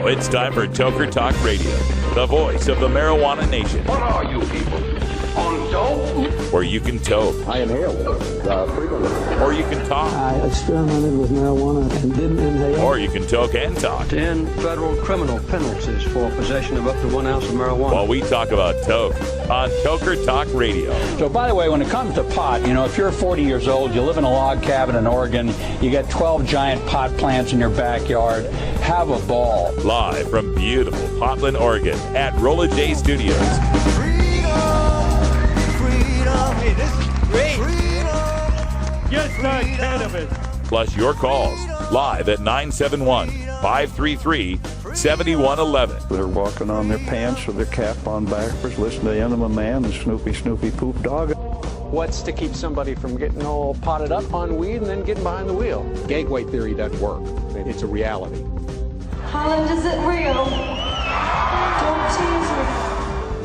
Now it's time for Toker Talk Radio, the voice of the marijuana nation. What are you people? On dope? Where you can toke. I inhale frequently. Or you can talk. I experimented with marijuana and didn't inhale. Or you can toke and talk. 10 federal criminal penalties for possession of up to 1 ounce of marijuana. While we talk about toke on Toker Talk Radio. So, by the way, when it comes to pot, if you're 40 years old, you live in a log cabin in Oregon, you got 12 giant pot plants in your backyard, have a ball. Live from beautiful Portland, Oregon at Rolla J Studios. Hey, this is great. Just not cannabis. Plus your calls live at 971-533-7111. They're walking on their pants with their cap on backwards, listening to Enema Man and Snoopy Poop Dog. What's to keep somebody from getting all potted up on weed and then getting behind the wheel? Gateway theory doesn't work. It's a reality. Holland isn't real. Don't tease me.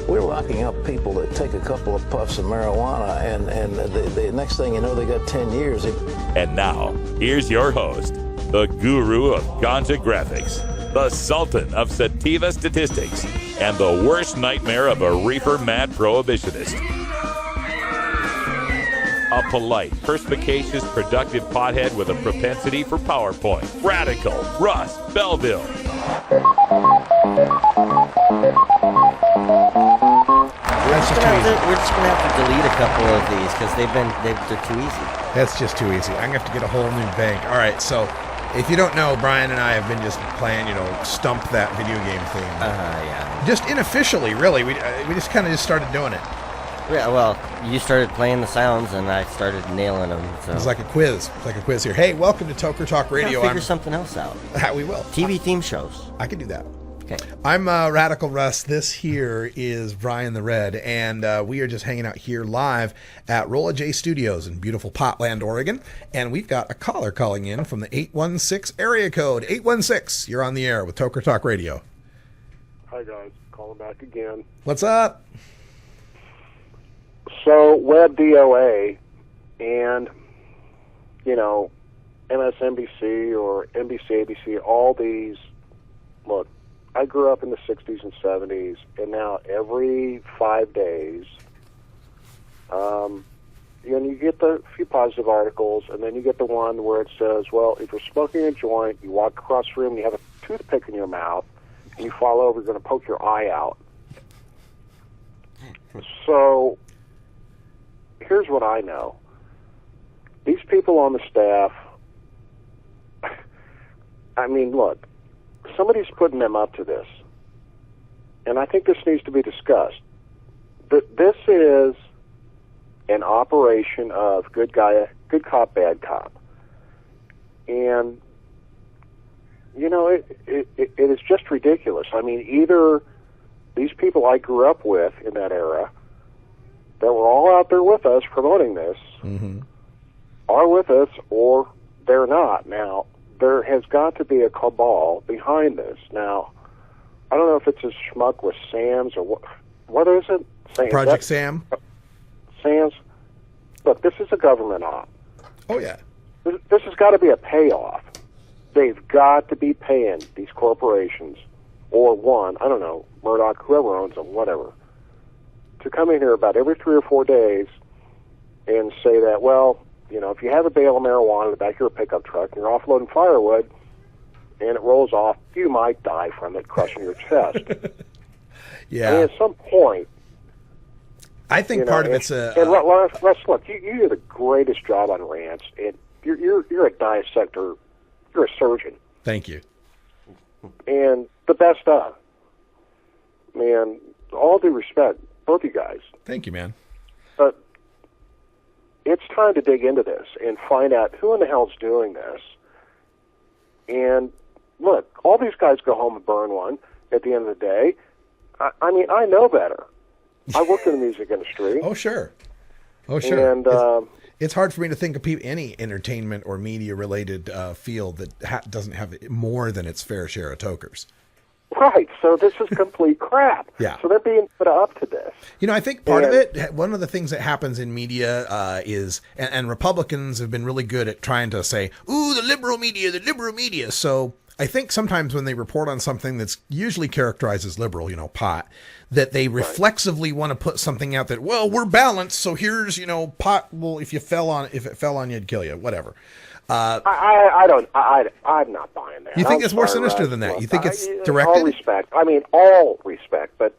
We're locking up people that take a couple of puffs of marijuana, and the next thing you know, they got 10 years. And now, here's your host, the guru of ganja graphics, the sultan of sativa statistics, and the worst nightmare of a reefer-mad prohibitionist. A polite, perspicacious, productive pothead with a propensity for PowerPoint. Radical Russ Belville. We're just gonna have to delete a couple of these because they're too easy. That's just too easy. I'm gonna have to get a whole new bank. All right, so if you don't know, Brian and I have been just playing, stump that video game theme. Yeah. Just unofficially, really. We just kind of started doing it. Yeah, well, you started playing the sounds and I started nailing them. So. It's like a quiz. here. Hey, welcome to Toker Talk Radio. Figure something else out. We will. TV theme shows. I can do that. Okay. I'm Radical Russ. This here is Brian the Red, and we are just hanging out here live at Rolla J Studios in beautiful Portland, Oregon. And we've got a caller calling in from the 816 area code. 816, you're on the air with Toker Talk Radio. Hi, guys. Calling back again. What's up? So, Web DOA and, MSNBC or NBC, ABC, all these, look, I grew up in the 60s and 70s, and now every 5 days, you get the few positive articles, and then you get the one where it says, well, if you're smoking a joint, you walk across the room, you have a toothpick in your mouth, and you fall over, you're going to poke your eye out. So, here's what I know. These people on the staff, look, somebody's putting them up to this. And I think this needs to be discussed. This is an operation of good cop, bad cop. And, it is just ridiculous. Either these people I grew up with in that era that were all out there with us promoting this are with us, or they're not. Now, there has got to be a cabal behind this. Now, I don't know if it's a schmuck with Sam's or what is it? Project Sam? Sam's? Look, this is a government op. Oh, yeah. This has got to be a payoff. They've got to be paying these corporations, or Murdoch, whoever owns them, whatever, to come in here about every 3 or 4 days and say that, well, if you have a bale of marijuana in the back of your pickup truck and you're offloading firewood and it rolls off, you might die from it crushing your chest. Yeah. At some point, I think part of it's and Russ, look, you do the greatest job on rants, and you're a dissector, you're a surgeon. Thank you. And the best of. Man, all due respect, both you guys. Thank you, man. But it's time to dig into this and find out who in the hell's doing this. And look, all these guys go home and burn one at the end of the day. I know better. I work in the music industry. Oh, sure. And it's hard for me to think of any entertainment or media-related field that doesn't have more than its fair share of tokers. Right, so this is complete crap. Yeah. So they're being put up to this. I think part of it, one of the things that happens in media is, and Republicans have been really good at trying to say, ooh, the liberal media. So I think sometimes when they report on something that's usually characterized as liberal, pot, that they reflexively want to put something out that, well, we're balanced, so here's, pot. Well, if it fell on you, it'd kill you. Whatever. I'm not buying that. You think it's more sinister than that? You think it's directed? All respect, but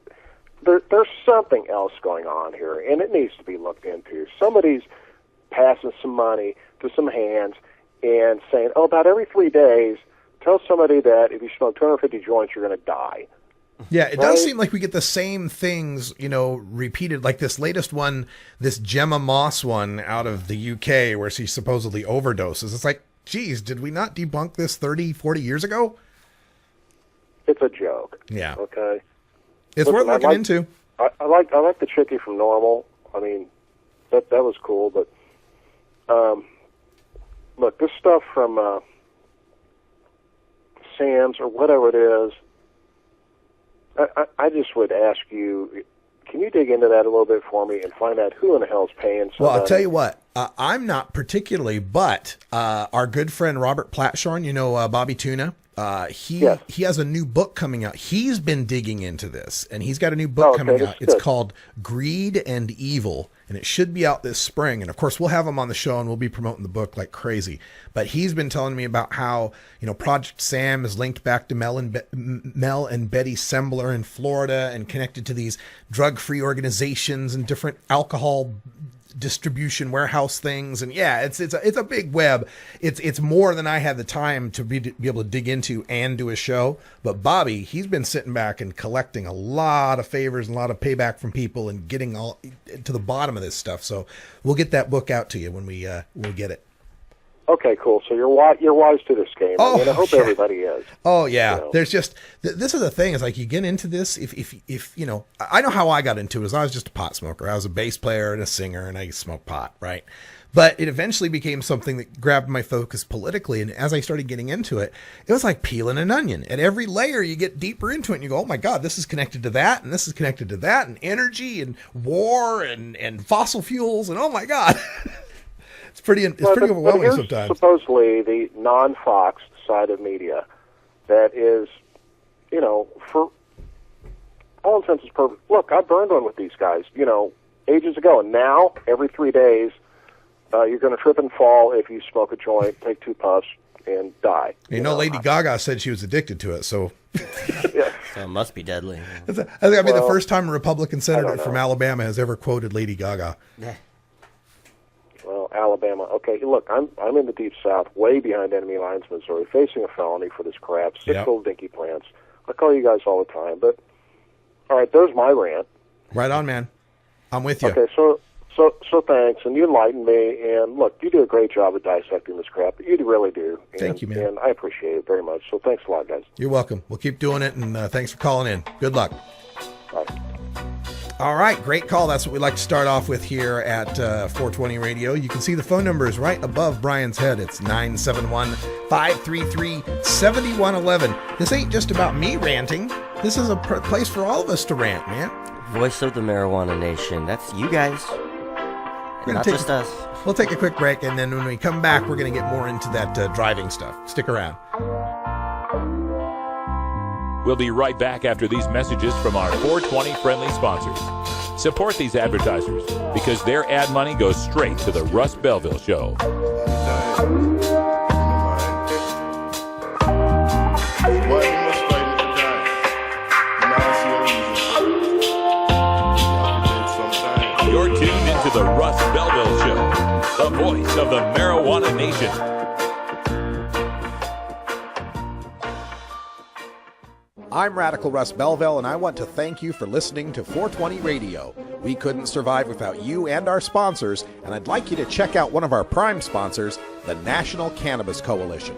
there's something else going on here, and it needs to be looked into. Somebody's passing some money to some hands and saying, about every 3 days, tell somebody that if you smoke 250 joints, you're going to die. Yeah, it does seem like we get the same things, repeated. Like this latest one, this Gemma Moss one out of the UK where she supposedly overdoses. It's like, geez, did we not debunk this 30, 40 years ago? It's a joke. Yeah. Okay. It's worth looking into. I like the chickie from Normal. I mean, that was cool, but look, this stuff from Sam's or whatever it is, I just would ask you, can you dig into that a little bit for me and find out who in the hell is paying somebody? Well, I'll tell you what, I'm not particularly, but our good friend Robert Platshorn, Bobby Tuna, he has a new book coming out. He's been digging into this, and he's got a new book coming out. It's called Greed and Evil, and it should be out this spring. And of course, we'll have him on the show, and we'll be promoting the book like crazy. But he's been telling me about how Project Sam is linked back to Mel and Betty Sembler in Florida, and connected to these drug-free organizations and different alcohol distribution warehouse things. And yeah, it's a big web. It's more than I had the time to be able to dig into and do a show. But Bobby, he's been sitting back and collecting a lot of favors and a lot of payback from people and getting all to the bottom of this stuff. So we'll get that book out to you when we'll get it. Okay, cool. So you're wise to this game. I hope everybody is. Oh yeah. There's just this is the thing. Is like you get into this. If I know how I got into it. Is I was just a pot smoker. I was a bass player and a singer, and I smoked pot, right? But it eventually became something that grabbed my focus politically. And as I started getting into it, it was like peeling an onion. At every layer, you get deeper into it, and you go, "Oh my God, this is connected to that, and this is connected to that, and energy, and war, and fossil fuels, and oh my God." It's pretty overwhelming sometimes. Supposedly the non-Fox side of media that is, for all intents and purposes. Look, I burned one with these guys, ages ago, and now every 3 days you're going to trip and fall if you smoke a joint, take 2 puffs, and die. Lady Gaga said she was addicted to it, so. Yeah. So it must be deadly. I think I'll be the first time a Republican senator from Alabama has ever quoted Lady Gaga. Yeah. Well, Alabama. Okay, look, I'm in the deep south, way behind enemy lines, Missouri, facing a felony for this crap. 6 little dinky plants. I call you guys all the time, but all right, there's my rant. Right on, man. I'm with you. Okay, so thanks, and you enlightened me. And look, you do a great job of dissecting this crap. You really do. And, Thank you, man. And I appreciate it very much. So thanks a lot, guys. You're welcome. We'll keep doing it, and thanks for calling in. Good luck. Bye. All right, great call. That's what we like to start off with here at 420 Radio. You can see the phone numbers right above Brian's head. It's 971-533-7111. This ain't just about me ranting. This is a place for all of us to rant, man. Voice of the Marijuana Nation. That's you guys. Not just us. We'll take a quick break, and then when we come back, we're going to get more into that driving stuff. Stick around. We'll be right back after these messages from our 420 friendly sponsors. Support these advertisers because their ad money goes straight to the Russ Belville Show. You're tuned into the Russ Belville Show, the voice of the marijuana nation. I'm Radical Russ Belville, and I want to thank you for listening to 420 Radio. We couldn't survive without you and our sponsors, and I'd like you to check out one of our prime sponsors, the National Cannabis Coalition.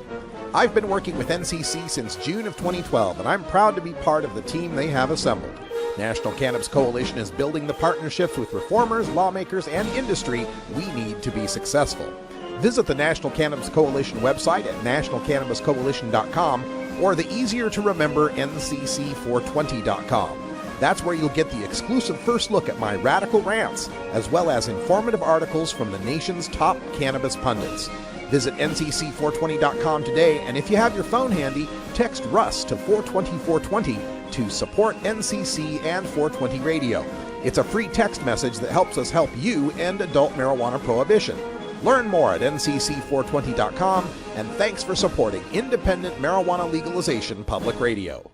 I've been working with NCC since June of 2012, and I'm proud to be part of the team they have assembled. National Cannabis Coalition is building the partnerships with reformers, lawmakers, and industry we need to be successful. Visit the National Cannabis Coalition website at nationalcannabiscoalition.com or the easier-to-remember ncc420.com. That's where you'll get the exclusive first look at my radical rants, as well as informative articles from the nation's top cannabis pundits. Visit ncc420.com today, and if you have your phone handy, text Russ to 420-420 to support NCC and 420 Radio. It's a free text message that helps us help you end adult marijuana prohibition. Learn more at ncc420.com, and thanks for supporting independent marijuana legalization public radio.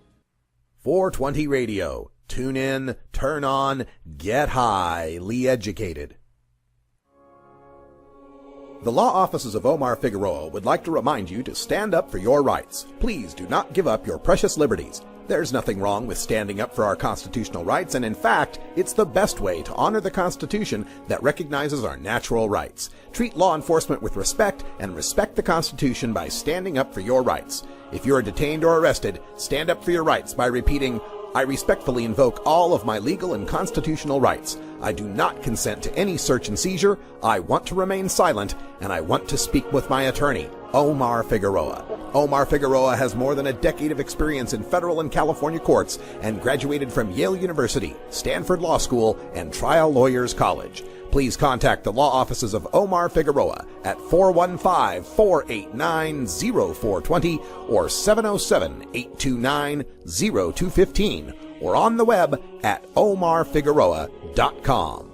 420 Radio. Tune in, turn on, get highly educated. The law offices of Omar Figueroa would like to remind you to stand up for your rights. Please do not give up your precious liberties. There's nothing wrong with standing up for our constitutional rights, and in fact, it's the best way to honor the Constitution that recognizes our natural rights. Treat law enforcement with respect, and respect the Constitution by standing up for your rights. If you are detained or arrested, stand up for your rights by repeating, "I respectfully invoke all of my legal and constitutional rights. I do not consent to any search and seizure. I want to remain silent, and I want to speak with my attorney." Omar Figueroa. Omar Figueroa has more than a decade of experience in federal and California courts and graduated from Yale University, Stanford Law School, and Trial Lawyers College. Please contact the law offices of Omar Figueroa at 415-489-0420 or 707-829-0215 or on the web at omarfigueroa.com.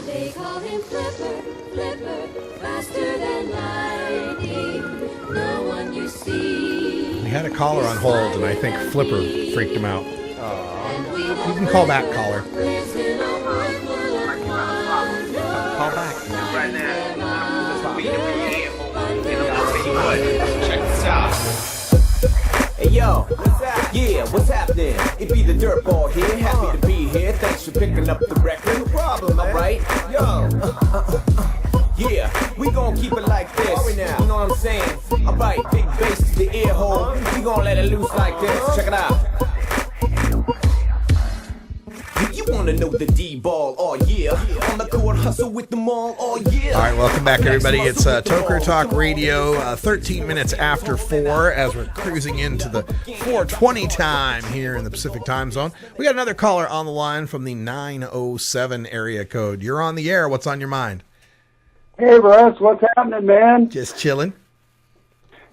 They call him Flipper, Flipper, faster than lightning. No one you see. We had a caller on hold, and I think Flipper freaked him out. You can call back, caller. Call back. Right now. Check this out. Hey yo, what's that? Yeah, what's happening? It be the Dirtball here, happy to be here. Thanks for picking up the record. No problem, man. Alright, yo. Yeah, we gon' keep it like this. You know what I'm saying? Alright, big bass to the ear hole. We gon' let it loose like this. Check it out. You wanna know the D-ball all year? On the court, hustle with them all year. All right, welcome back, everybody. It's Toker Talk Radio, 13 minutes after 4 as we're cruising into the 4:20 time here in the Pacific time zone. We got another caller on the line from the 907 area code. You're on the air. What's on your mind? Hey, Russ, what's happening, man? Just chilling.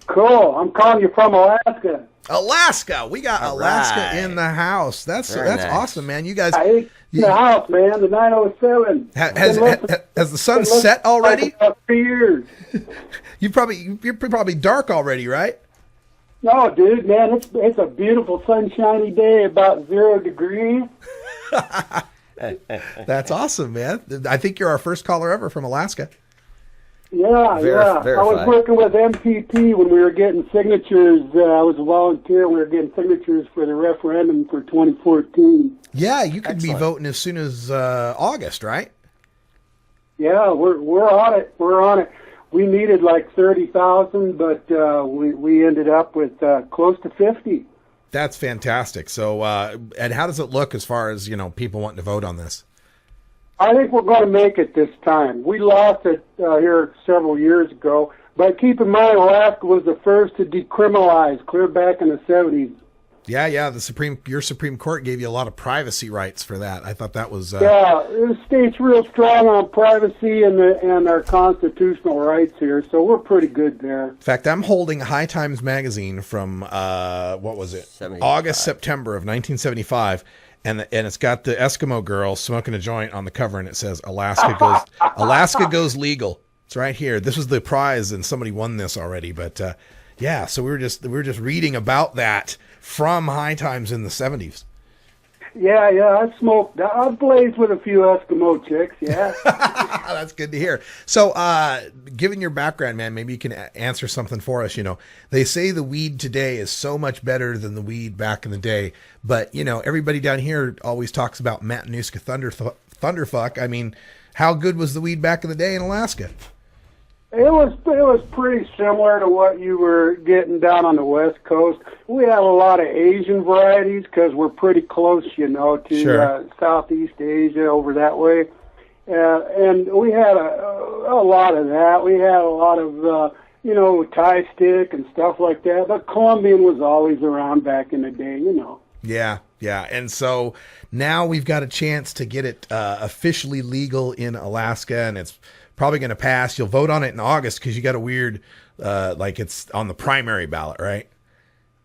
Cool. I'm calling you from Alaska. Alaska. We got All Alaska right. in the house. That's nice. awesome, man. You guys. In the house, man. The 907. Has the sun set already? About 3 years. You're probably dark already, right? No, dude, man. It's a beautiful sunshiny day, about 0 degrees. That's awesome, man. I think you're our first caller ever from Alaska. Yeah. Verified. I was working with MPP when we were getting signatures. I was a volunteer. We were getting signatures for the referendum for 2014. Yeah, you could be voting as soon as August, right? Yeah, we're on it. We're on it. We needed like 30,000, but we ended up with close to 50. That's fantastic. So, and how does it look as far as, people wanting to vote on this? I think we're going to make it this time. We lost it here several years ago, but keep in mind Alaska was the first to decriminalize clear back in the 70s. Yeah, your Supreme Court gave you a lot of privacy rights for that. I thought that was... Yeah, the state's real strong on privacy and our constitutional rights here, so we're pretty good there. In fact, I'm holding High Times magazine from, what was it? 75. August, September of 1975. And it's got the Eskimo girl smoking a joint on the cover, and it says Alaska goes legal. It's right here. This was the prize, and somebody won this already. But yeah, so we were just reading about that from High Times in the 70s. Yeah, I've blazed with a few Eskimo chicks, yeah. That's good to hear. So, given your background, man, maybe you can answer something for us. They say the weed today is so much better than the weed back in the day, but, everybody down here always talks about Matanuska Thunderfuck. I mean, how good was the weed back in the day in Alaska? It was pretty similar to what you were getting down on the West Coast. We had a lot of Asian varieties because we're pretty close, to Sure. Southeast Asia over that way. And we had a lot of that. We had a lot of tie stick and stuff like that. But Colombian was always around back in the day, Yeah. And so now we've got a chance to get it officially legal in Alaska, and it's probably going to pass. You'll vote on it in August because you got a weird, it's on the primary ballot, right?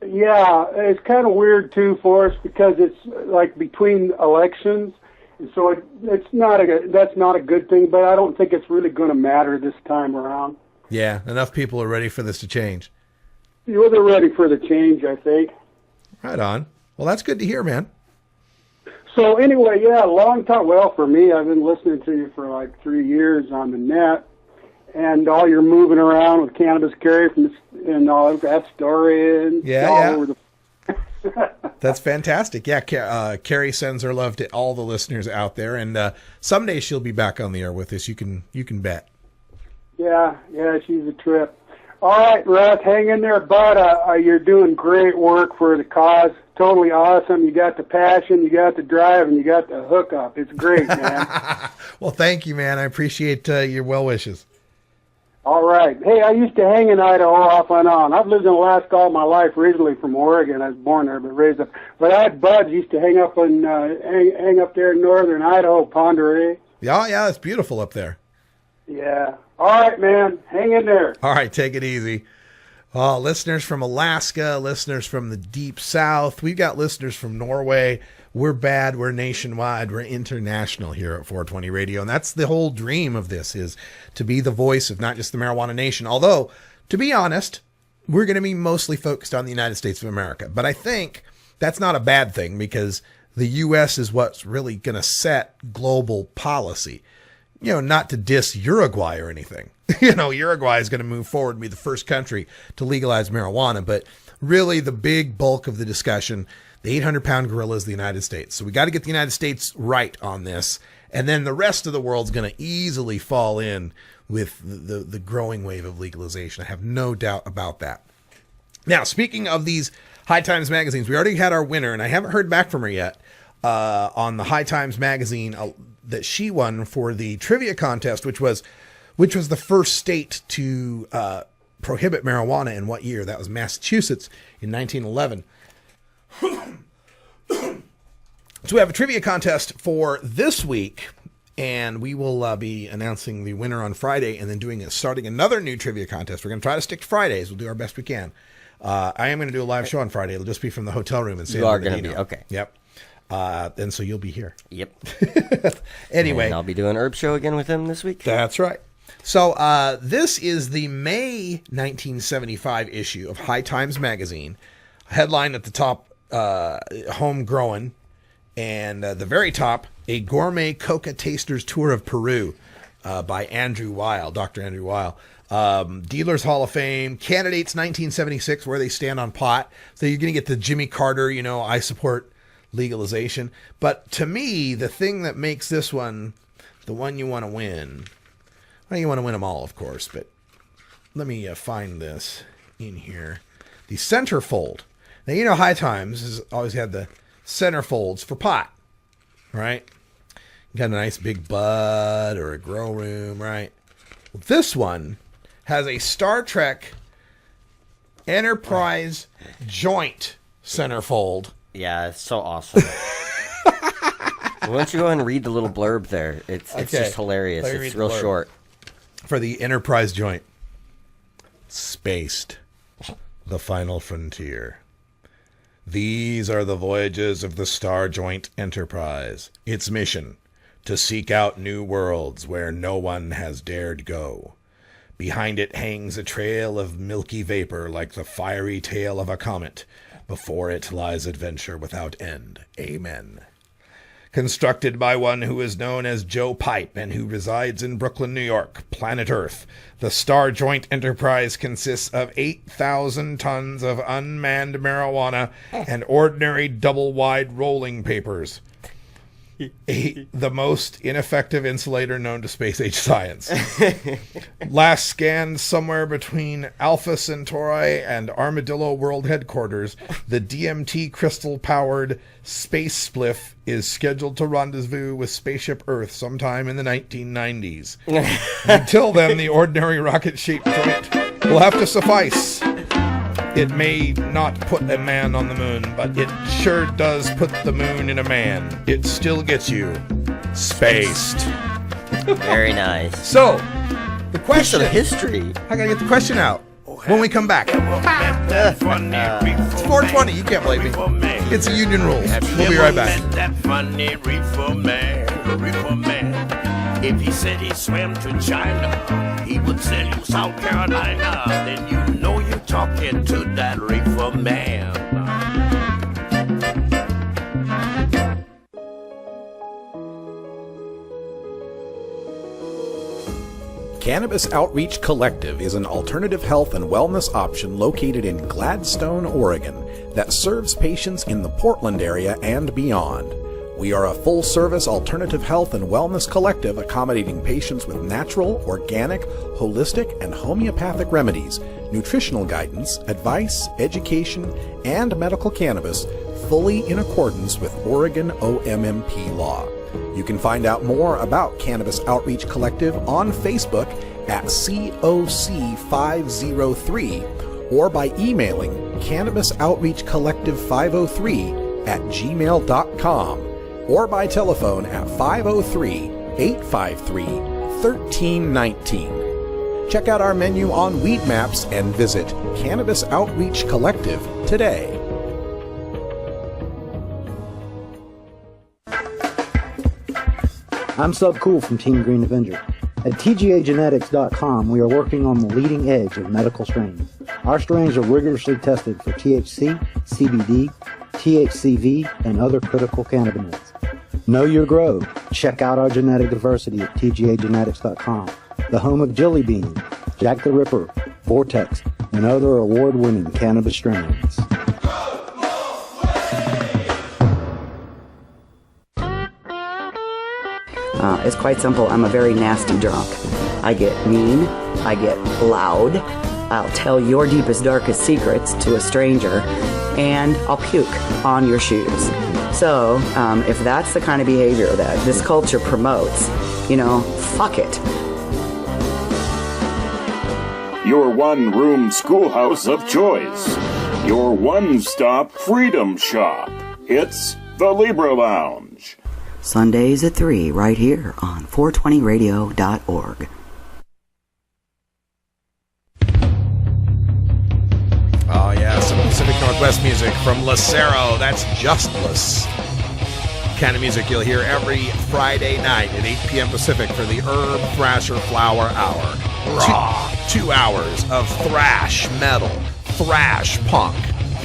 Yeah, it's kind of weird too for us because it's like between elections, and so that's not a good thing. But I don't think it's really going to matter this time around. Yeah, enough people are ready for this to change. They're ready for the change, I think. Right on. Well, that's good to hear, man. So anyway, long time. Well, for me, I've been listening to you for like 3 years on the net, and all your moving around with cannabis carry and all that story and all over the. That's fantastic. Yeah, Carrie sends her love to all the listeners out there, and someday she'll be back on the air with us. You can bet. Yeah, she's a trip. All right, Russ, hang in there, bud. You're doing great work for the cause. Totally awesome. You got the passion, you got the drive, and you got the hookup. It's great, man. Well, thank you, man. I appreciate your well wishes. All right. Hey, I used to hang in Idaho off and on. I've lived in Alaska all my life, originally from Oregon. I was born there, but raised up. But I had buds used to hang up there in northern Idaho, Ponderay. Yeah, it's beautiful up there. Yeah. All right, man. Hang in there. All right, take it easy. Listeners from Alaska, listeners from the deep south. We've got listeners from Norway. We're bad. We're nationwide. We're international here at 420 Radio. And that's the whole dream of this, is to be the voice of not just the marijuana nation. Although, to be honest, we're going to be mostly focused on the United States of America. But I think that's not a bad thing, because the U.S. is what's really going to set global policy. Not to diss Uruguay or anything. Uruguay is going to move forward and be the first country to legalize marijuana. But really, the big bulk of the discussion, the 800-pound gorilla, is the United States. So we got to get the United States right on this. And then the rest of the world's going to easily fall in with the growing wave of legalization. I have no doubt about that. Now, speaking of these High Times magazines, we already had our winner, and I haven't heard back from her yet on the High Times magazine that she won for the trivia contest, which was the first state to prohibit marijuana in what year? That was Massachusetts in 1911. So we have a trivia contest for this week, and we will be announcing the winner on Friday, and then starting another new trivia contest. We're going to try to stick to Fridays. We'll do our best we can. I am going to do a live show on Friday. It'll just be from the hotel room in San Bernardino. You are going to be, okay. Yep. And so you'll be here. Yep. Anyway. And I'll be doing Herb Show again with him this week. That's right. So this is the May 1975 issue of High Times magazine. Headline at the top, home growing. And the very top, a gourmet coca taster's tour of Peru by Andrew Weil, Dr. Andrew Weil. Dealers Hall of Fame, candidates 1976, where they stand on pot. So you're going to get the Jimmy Carter, I support legalization. But to me, the thing that makes this one the one you want to win, well, you want to win them all, of course, but let me find this in here. The centerfold. Now, High Times has always had the centerfolds for pot, right? You got a nice big bud or a grow room, right? Well, this one has a Star Trek Enterprise joint centerfold. Yeah, it's so awesome. Why don't you go ahead and read the little blurb there? It's just hilarious. It's real short. For the Enterprise joint. Spaced. The final frontier. These are the voyages of the Star Joint Enterprise. Its mission, to seek out new worlds where no one has dared go. Behind it hangs a trail of milky vapor like the fiery tail of a comet. Before it lies adventure without end. Amen. Constructed by one who is known as Joe Pipe and who resides in Brooklyn, New York, planet Earth, the Star Joint Enterprise consists of 8,000 tons of unmanned marijuana and ordinary double-wide rolling papers. The most ineffective insulator known to space-age science. Last scanned somewhere between Alpha Centauri and Armadillo World Headquarters, the DMT crystal-powered space spliff is scheduled to rendezvous with Spaceship Earth sometime in the 1990s. Until then, the ordinary rocket-shaped joint will have to suffice. It may not put a man on the moon, but it sure does put the moon in a man. It still gets you spaced. Very nice. So, the question... history. I gotta get the question out when we come back. It's 420. You can't blame me. It's Union Rules. We'll be right back. That funny reefer man. If he said he swam to China, he would sell you South Carolina. Then you know you're talking to that reefer man. Cannabis Outreach Collective is an alternative health and wellness option located in Gladstone, Oregon, that serves patients in the Portland area and beyond. We are a full-service alternative health and wellness collective accommodating patients with natural, organic, holistic, and homeopathic remedies, nutritional guidance, advice, education, and medical cannabis, fully in accordance with Oregon OMMP law. You can find out more about Cannabis Outreach Collective on Facebook at COC503 or by emailing cannabisoutreachcollective503@gmail.com or by telephone at 503-853-1319. Check out our menu on Weed Maps and visit Cannabis Outreach Collective today. I'm Sub Cool from Team Green Avenger. At TGAgenetics.com, we are working on the leading edge of medical strains. Our strains are rigorously tested for THC, CBD, THCV, and other critical cannabinoids. Know your grow. Check out our genetic diversity at TGAgenetics.com, the home of Jelly Bean, Jack the Ripper, Vortex, and other award-winning cannabis strains. It's quite simple. I'm a very nasty drunk. I get mean. I get loud. I'll tell your deepest, darkest secrets to a stranger, and I'll puke on your shoes. So, if that's the kind of behavior that this culture promotes, fuck it. Your one-room schoolhouse of choice. Your one-stop freedom shop. It's the Libra Lounge. Sundays at 3 right here on 420radio.org. Oh, yeah, some Pacific Northwest music from Lucero. That's Justless. Kind of music you'll hear every Friday night at 8 p.m. Pacific for the Herb Thrasher Flower Hour. 2 hours of thrash metal, thrash punk,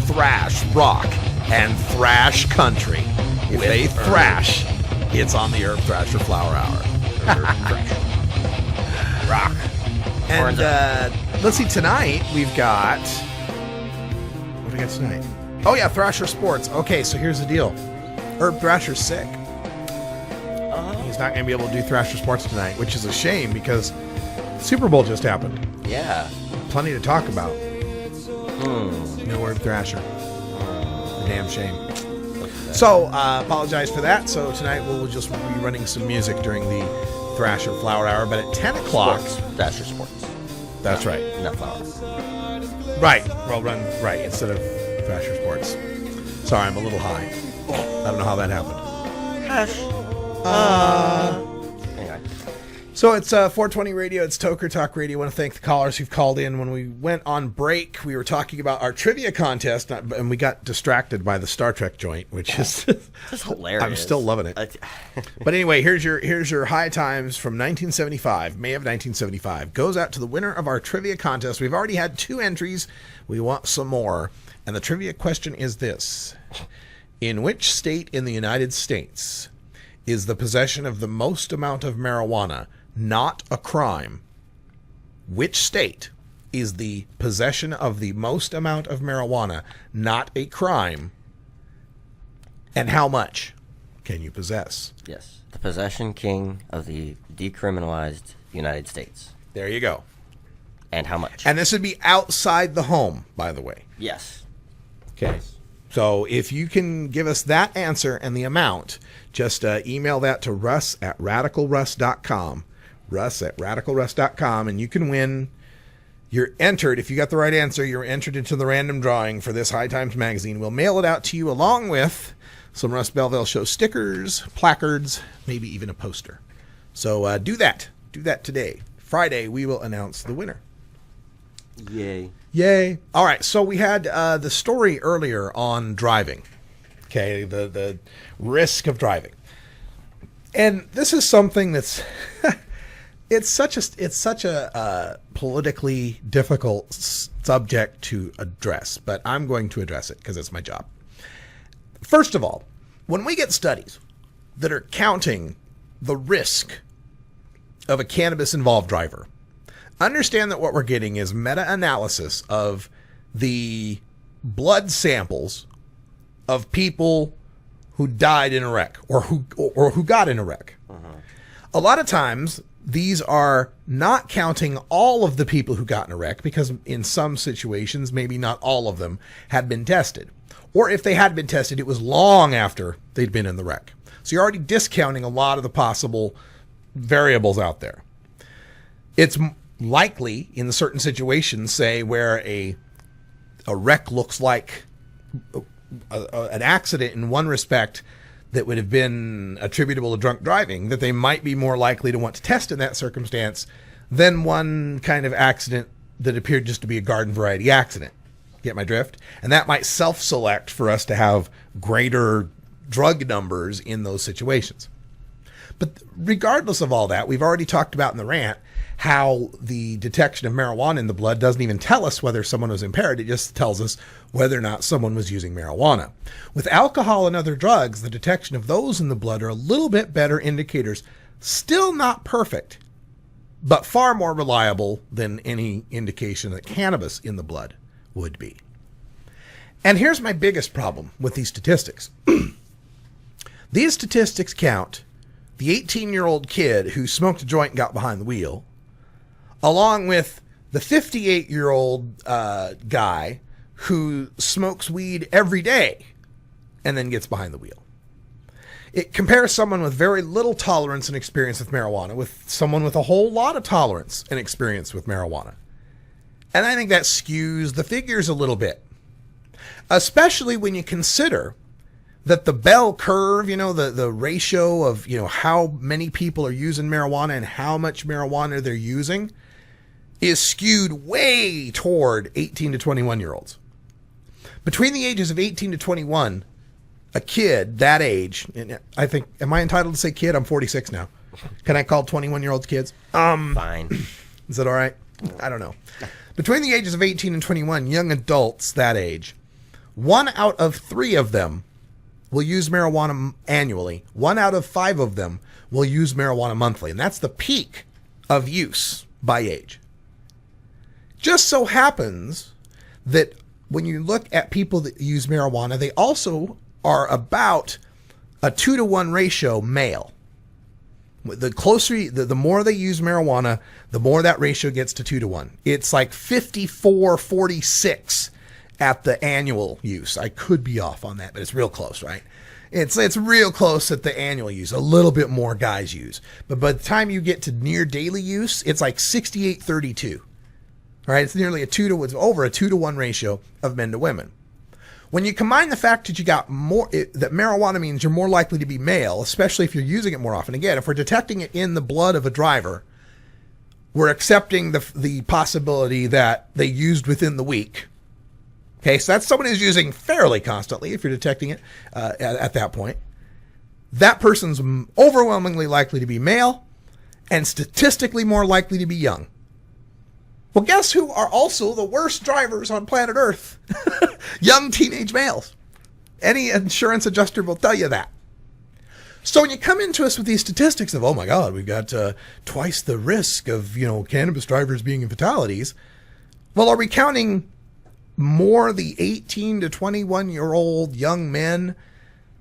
thrash rock, and thrash country. If they thrash, it's on the Herb Thrasher Flower Hour. Rock. And let's see, tonight we've got... What do we got tonight? Oh, yeah, Thrasher Sports. Okay, so here's the deal. Herb Thrasher's sick. He's not going to be able to do Thrasher Sports tonight, which is a shame because Super Bowl just happened. Yeah. Plenty to talk about. No Herb Thrasher. A damn shame. So, apologize for that. So, tonight we'll just be running some music during the Thrasher Flower Hour, but at 10 o'clock... Thrasher Sports. That's right. Not Flower. Right. We'll run, instead of Thrasher Sports. Sorry, I'm a little high. I don't know how that happened. Anyway. So it's 420 Radio. It's Toker Talk Radio. I want to thank the callers who've called in. When we went on break, we were talking about our trivia contest, and we got distracted by the Star Trek joint, which is just hilarious. I'm still loving it. But anyway, here's your high times from 1975, May of 1975. Goes out to the winner of our trivia contest. We've already had 2 entries. We want some more. And the trivia question is this. In which state in the United States is the possession of the most amount of marijuana not a crime? Which state is the possession of the most amount of marijuana not a crime? And how much can you possess? Yes. The possession king of the decriminalized United States. There you go. And how much? And this would be outside the home, by the way. Yes. Okay. So if you can give us that answer and the amount, just email that to Russ at radicalruss.com. Russ at radicalruss.com, and you can win You're entered. If you got the right answer, you're entered into the random drawing for this High Times magazine. We'll mail it out to you along with some Russ Belville Show stickers, placards, maybe even a poster. So do that. Do that today. Friday, we will announce the winner. Yay. Yay. All right, so we had the story earlier on driving. Okay, the risk of driving. And this is something that's it's such a politically difficult subject to address, but I'm going to address it because it's my job. First of all, when we get studies that are counting the risk of a cannabis-involved driver, understand that what we're getting is meta-analysis of the blood samples of people who died in a wreck or who got in a wreck. A lot of times, these are not counting all of the people who got in a wreck because in some situations, maybe not all of them had been tested. Or if they had been tested, it was long after they'd been in the wreck. So you're already discounting a lot of the possible variables out there. It's likely in certain situations, say, where a wreck looks like an accident in one respect that would have been attributable to drunk driving, that they might be more likely to want to test in that circumstance than one kind of accident that appeared just to be a garden variety accident. Get my drift? And that might self-select for us to have greater drug numbers in those situations. But regardless of all that, we've already talked about in the rant how the detection of marijuana in the blood doesn't even tell us whether someone was impaired. It just tells us whether or not someone was using marijuana. With alcohol and other drugs, the detection of those in the blood are a little bit better indicators. Still not perfect, but far more reliable than any indication that cannabis in the blood would be. And here's my biggest problem with these statistics. These statistics count the 18-year-old kid who smoked a joint and got behind the wheel, along with the 58-year-old guy who smokes weed every day and then gets behind the wheel. It compares someone with very little tolerance and experience with marijuana with someone with a whole lot of tolerance and experience with marijuana. And I think that skews the figures a little bit, especially when you consider that the bell curve, the ratio of, how many people are using marijuana and how much marijuana they're using is skewed way toward 18 to 21-year-olds. Between the ages of 18 to 21, a kid that age, and I think, am I entitled to say kid? I'm 46 now. Can I call 21-year-olds kids? Fine. Is that all right? I don't know. Between the ages of 18 and 21, young adults that age, 1 out of 3 of them will use marijuana annually. 1 out of 5 of them will use marijuana monthly. And that's the peak of use by age. Just so happens that when you look at people that use marijuana, they also are about a 2-to-1 ratio male. The closer, the more they use marijuana, the more that ratio gets to 2-to-1. It's like 54-46 at the annual use. I could be off on that, but it's real close, right? It's real close at the annual use. A little bit more guys use. But by the time you get to near daily use, it's like 68-32. All right, it's nearly over a 2-to-1 ratio of men to women. When you combine the fact that you got more, that marijuana means you're more likely to be male, especially if you're using it more often. Again, if we're detecting it in the blood of a driver, we're accepting the possibility that they used within the week. Okay, so that's someone who's using fairly constantly if you're detecting it at that point. That person's overwhelmingly likely to be male and statistically more likely to be young. Well, guess who are also the worst drivers on planet Earth? Young teenage males. Any insurance adjuster will tell you that. So when you come into us with these statistics of, oh my God, we've got twice the risk of, cannabis drivers being in fatalities. Well, are we counting more the 18 to 21-year-old young men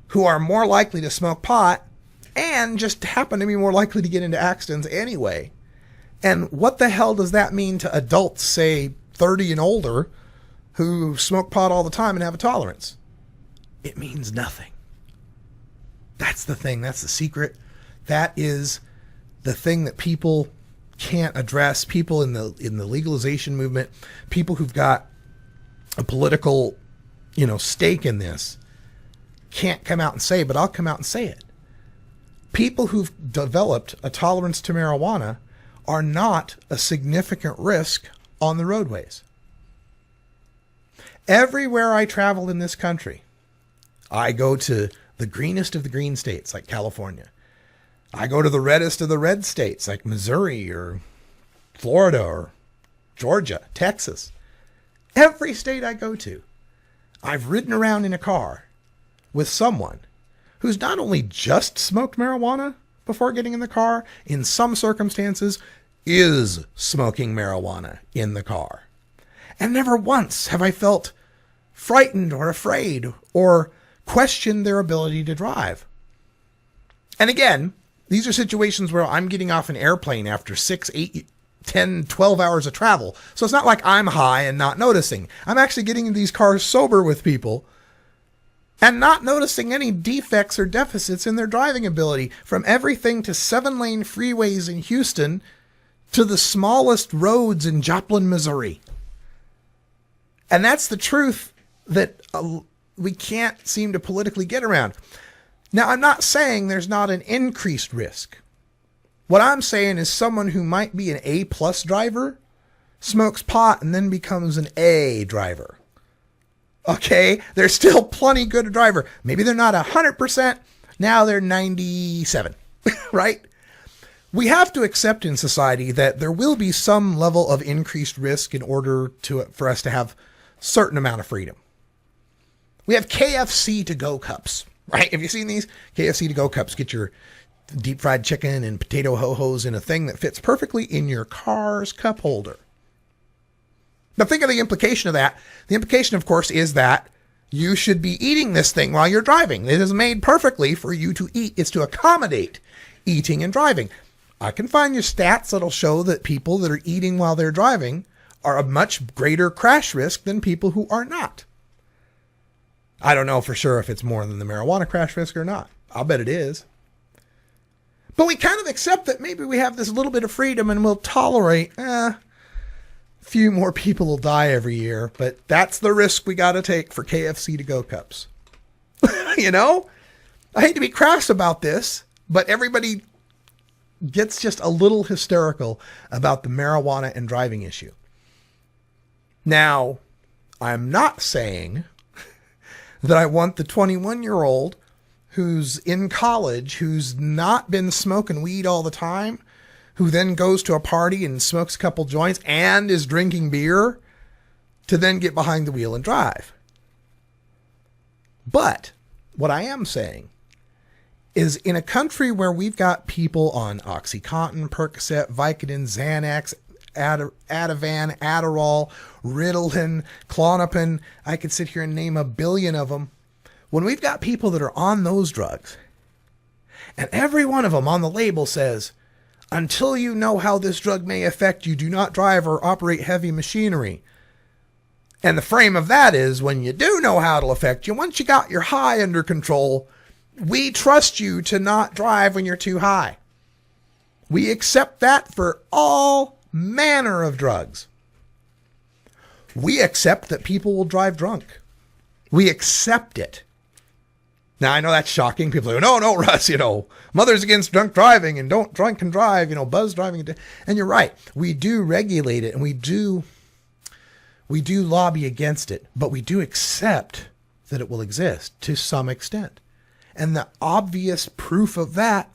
who are more likely to smoke pot and just happen to be more likely to get into accidents anyway? And what the hell does that mean to adults, say 30 and older, who smoke pot all the time and have a tolerance? It means nothing. That's the thing. That's the secret. That is the thing that people can't address, people in the legalization movement, people who've got a political, stake in this, can't come out and say, but I'll come out and say it. People who've developed a tolerance to marijuana are not a significant risk on the roadways. Everywhere I travel in this country, I go to the greenest of the green states like California. I go to the reddest of the red states like Missouri or Florida or Georgia, Texas. Every state I go to, I've ridden around in a car with someone who's not only just smoked marijuana before getting in the car, in some circumstances is smoking marijuana in the car. And never once have I felt frightened or afraid or questioned their ability to drive. And again, these are situations where I'm getting off an airplane after 6, 8, 10, 12 hours of travel. So it's not like I'm high and not noticing. I'm actually getting in these cars sober with people and not noticing any defects or deficits in their driving ability, from everything to 7-lane freeways in Houston to the smallest roads in Joplin, Missouri. And that's the truth that we can't seem to politically get around. Now, I'm not saying there's not an increased risk. What I'm saying is someone who might be an A+ driver smokes pot and then becomes an A driver. Okay? They're still plenty good a driver. Maybe they're not 100%. Now they're 97, right? We have to accept in society that there will be some level of increased risk in order for us to have a certain amount of freedom. We have KFC to-go cups, right? Have you seen these? KFC to-go cups. Get your deep fried chicken and potato ho-hos in a thing that fits perfectly in your car's cup holder. Now think of the implication of that. The implication, of course, is that you should be eating this thing while you're driving. It is made perfectly for you to eat. It's to accommodate eating and driving. I can find you stats that'll show that people that are eating while they're driving are a much greater crash risk than people who are not. I don't know for sure if it's more than the marijuana crash risk or not. I'll bet it is. But we kind of accept that maybe we have this little bit of freedom and we'll tolerate, a few more people will die every year, but that's the risk we got to take for KFC to-go cups. I hate to be crass about this, but everybody gets just a little hysterical about the marijuana and driving issue. Now, I'm not saying that I want the 21-year-old who's in college, who's not been smoking weed all the time, who then goes to a party and smokes a couple joints and is drinking beer, to then get behind the wheel and drive. But what I am saying is, in a country where we've got people on OxyContin, Percocet, Vicodin, Xanax, Ativan, Adderall, Ritalin, Klonopin, I could sit here and name a billion of them. When we've got people that are on those drugs, and every one of them on the label says, until you know how this drug may affect you, do not drive or operate heavy machinery. And the frame of that is, when you do know how it'll affect you, once you got your high under control, we trust you to not drive when you're too high. We accept that for all manner of drugs. We accept that people will drive drunk. We accept it. Now, I know that's shocking. People are like, no, Russ, mother's against drunk driving and don't drunk and drive, buzz driving. And you're right. We do regulate it and we do lobby against it, but we do accept that it will exist to some extent. And the obvious proof of that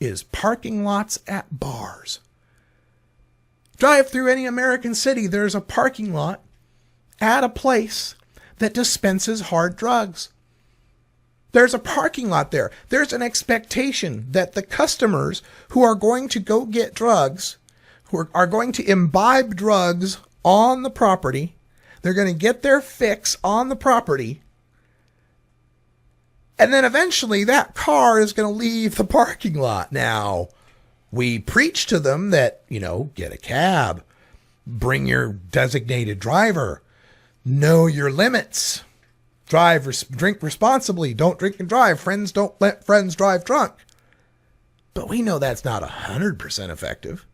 is parking lots at bars. Drive through any American city, there's a parking lot at a place that dispenses hard drugs. There's a parking lot there. There's an expectation that the customers who are going to go get drugs, who are going to imbibe drugs on the property, they're going to get their fix on the property, and then eventually that car is going to leave the parking lot. Now, we preach to them that, get a cab, bring your designated driver, know your limits, drink responsibly, don't drink and drive, friends don't let friends drive drunk. But we know that's not 100% effective.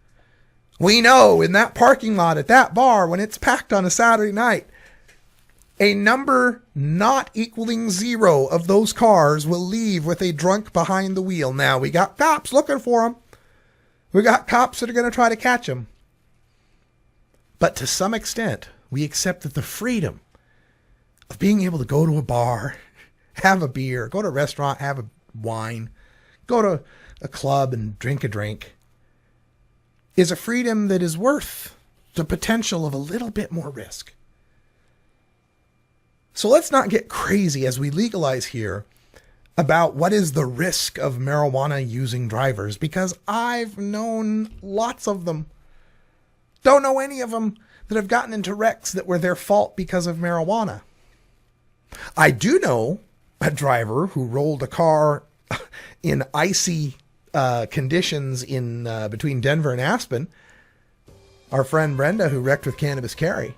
We know in that parking lot at that bar, when it's packed on a Saturday night, a number not equaling 0 of those cars will leave with a drunk behind the wheel. Now, we got cops looking for them. We got cops that are going to try to catch them. But to some extent, we accept that the freedom of being able to go to a bar, have a beer, go to a restaurant, have a wine, go to a club and drink a drink, is a freedom that is worth the potential of a little bit more risk. So let's not get crazy as we legalize here about what is the risk of marijuana using drivers, because I've known lots of them. Don't know any of them that have gotten into wrecks that were their fault because of marijuana. I do know a driver who rolled a car in icy conditions in between Denver and Aspen. Our friend Brenda, who wrecked with cannabis carry.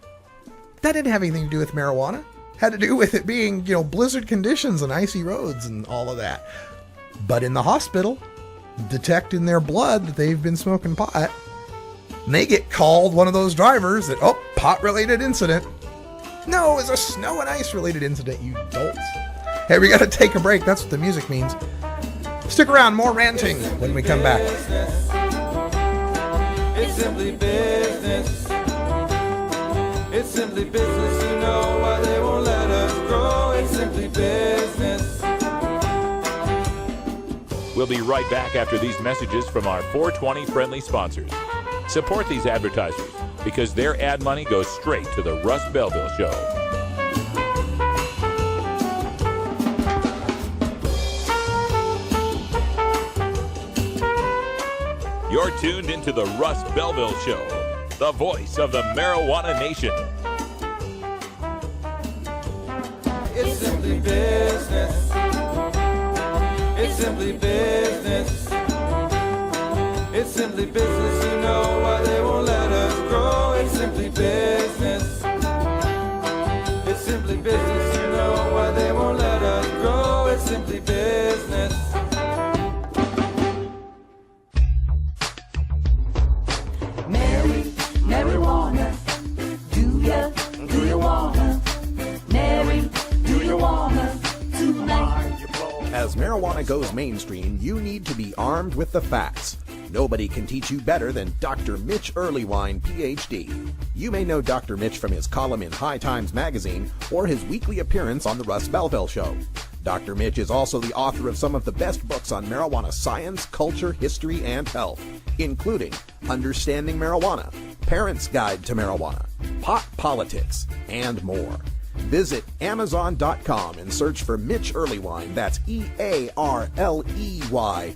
That didn't have anything to do with marijuana. Had to do with it being, blizzard conditions and icy roads and all of that. But in the hospital, detect in their blood that they've been smoking pot. And they get called one of those drivers that, pot-related incident. No, it was a snow and ice-related incident, you dolts. Hey, we got to take a break. That's what the music means. Stick around, more ranting when we come back. It's simply business. It's simply business, you know why they won't let us grow. It's simply business. We'll be right back after these messages from our 420 friendly sponsors. Support these advertisers because their ad money goes straight to the Russ Belville Show. You're tuned into the Russ Belville Show, the voice of the marijuana nation. It's simply business. It's simply business. It's simply business, you know why they won't let us grow. It's simply business. It's simply business, you know why they won't let us grow. It's simply business. Marijuana, do you wanna? Mary, do you wanna tonight? As marijuana goes mainstream, you need to be armed with the facts. Nobody can teach you better than Dr. Mitch Earlywine, Ph.D. You may know Dr. Mitch from his column in High Times magazine or his weekly appearance on the Russ Belville Show. Dr. Mitch is also the author of some of the best books on marijuana science, culture, history, and health, including Understanding Marijuana, Parents' Guide to Marijuana, Pot Politics, and more. Visit Amazon.com and search for Mitch Earlywine, that's EARLEYWINE,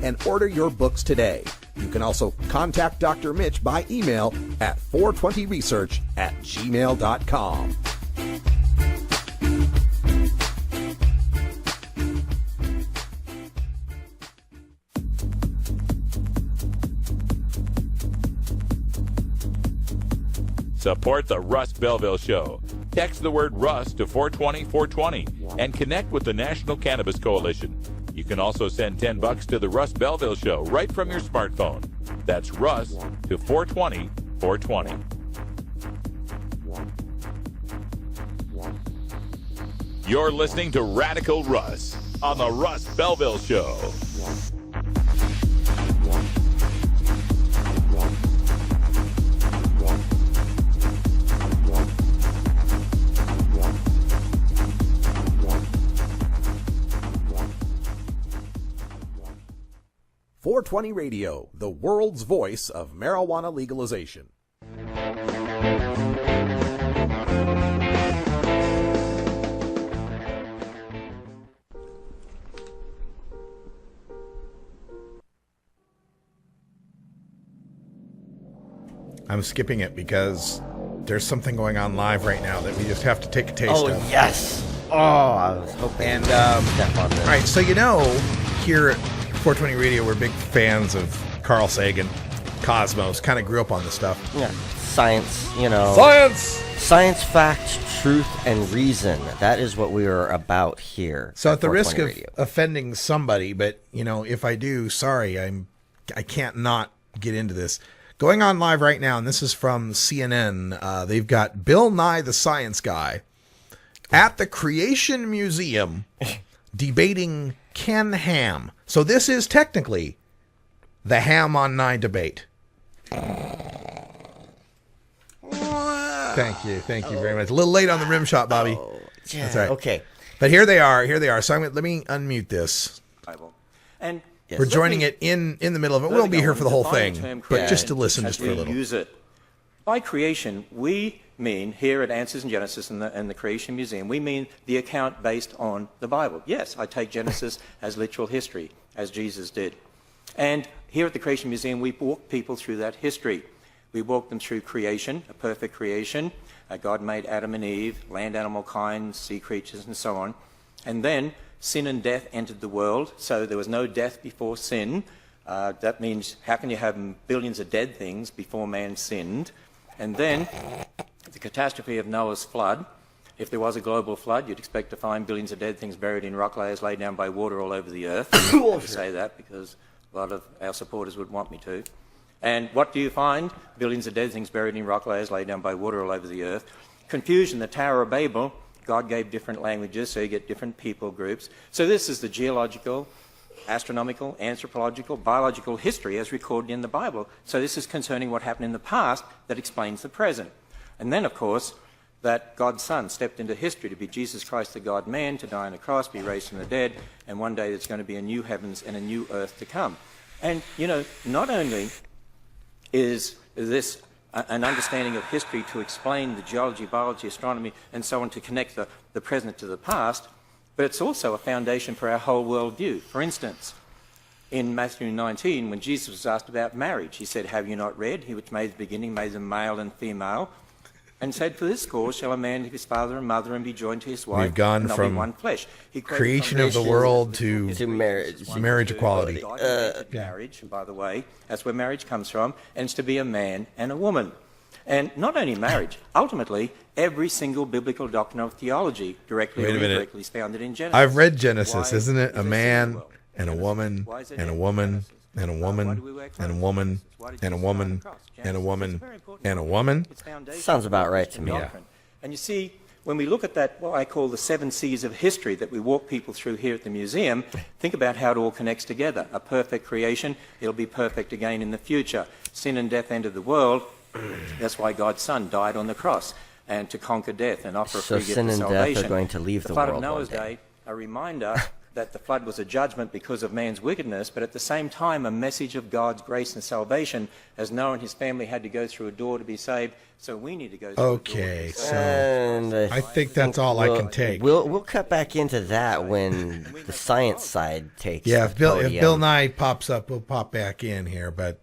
and order your books today. You can also contact Dr. Mitch by email at 420research@gmail.com. Support the Russ Belville Show. Text the word Russ to 420-420 and connect with the National Cannabis Coalition. You can also send $10 to the Russ Belville Show right from your smartphone. That's Russ to 420-420. You're listening to Radical Russ on the Russ Belville Show. .420 Radio, the world's voice of marijuana legalization. I'm skipping it because there's something going on live right now that we just have to take a taste of. Oh, yes. Oh, I was hoping. And, all right, so here at 420 Radio, we're big fans of Carl Sagan, Cosmos, kind of grew up on this stuff. Yeah, science, Science! Science, fact, truth, and reason. That is what we are about here. So at the risk of offending somebody, but, if I do, sorry, I can't not get into this. Going on live right now, and this is from CNN. They've got Bill Nye the Science Guy at the Creation Museum debating Ken Ham. So this is technically the Ham on Nye debate. Thank you very much. A little late on the rim shot, Bobby. Yeah, that's right. Okay. But here they are. So let me unmute this. And we're joining it in the middle of it. We won't be here for the whole thing, but just to listen just for a little. Use it. By creation, we mean here at Answers in Genesis and the Creation Museum, we mean the account based on the Bible. Yes, I take Genesis as literal history, as Jesus did. And here at the Creation Museum, we walk people through that history. We walk them through creation, a perfect creation. God made Adam and Eve, land animal kind, sea creatures, and so on. And then sin and death entered the world, so there was no death before sin. That means, how can you have billions of dead things before man sinned? And then the catastrophe of Noah's flood. If there was a global flood, you'd expect to find billions of dead things buried in rock layers laid down by water all over the earth. I have to say that because a lot of our supporters would want me to. And what do you find? Billions of dead things buried in rock layers laid down by water all over the earth. Confusion, the Tower of Babel. God gave different languages, so you get different people groups. So this is the geological, astronomical, anthropological, biological history as recorded in the Bible. So this is concerning what happened in the past that explains the present. And then, of course, that God's Son stepped into history to be Jesus Christ, the God-man, to die on a cross, be raised from the dead, and one day there's going to be a new heavens and a new earth to come. And, you know, not only is this an understanding of history to explain the geology, biology, astronomy, and so on, to connect the present to the past, but it's also a foundation for our whole worldview. For instance, in Matthew 19, when Jesus was asked about marriage, he said, "Have you not read? He which made the beginning made them male and female, and said, for this cause shall a man leave his father and mother and be joined to his wife, We've gone and they'll from be one flesh." creation of the world to marriage equality. Marriage, and by the way, that's where marriage comes from, and it's to be a man and a woman. And not only marriage, ultimately, every single biblical doctrine of theology, directly or indirectly, is founded in Genesis. I've read Genesis, isn't it? A man and a woman and a woman and a woman and a woman and a woman and a woman and a woman. Sounds about right to me. Yeah. And you see, when we look at that, what I call the 7 C's of history that we walk people through here at the museum, think about how it all connects together. A perfect creation, it'll be perfect again in the future. Sin and death entered the world. That's why God's Son died on the cross, and to conquer death and offer a free gift of salvation. So sin and death are going to leave the world flood of Noah's day, a reminder that the flood was a judgment because of man's wickedness, but at the same time a message of God's grace and salvation, as Noah and his family had to go through a door to be saved, so we need to go through a door to be saved. So I think that's all I can take. We'll cut back into that when the science side takes. Yeah, if Bill Nye pops up, we'll pop back in here. But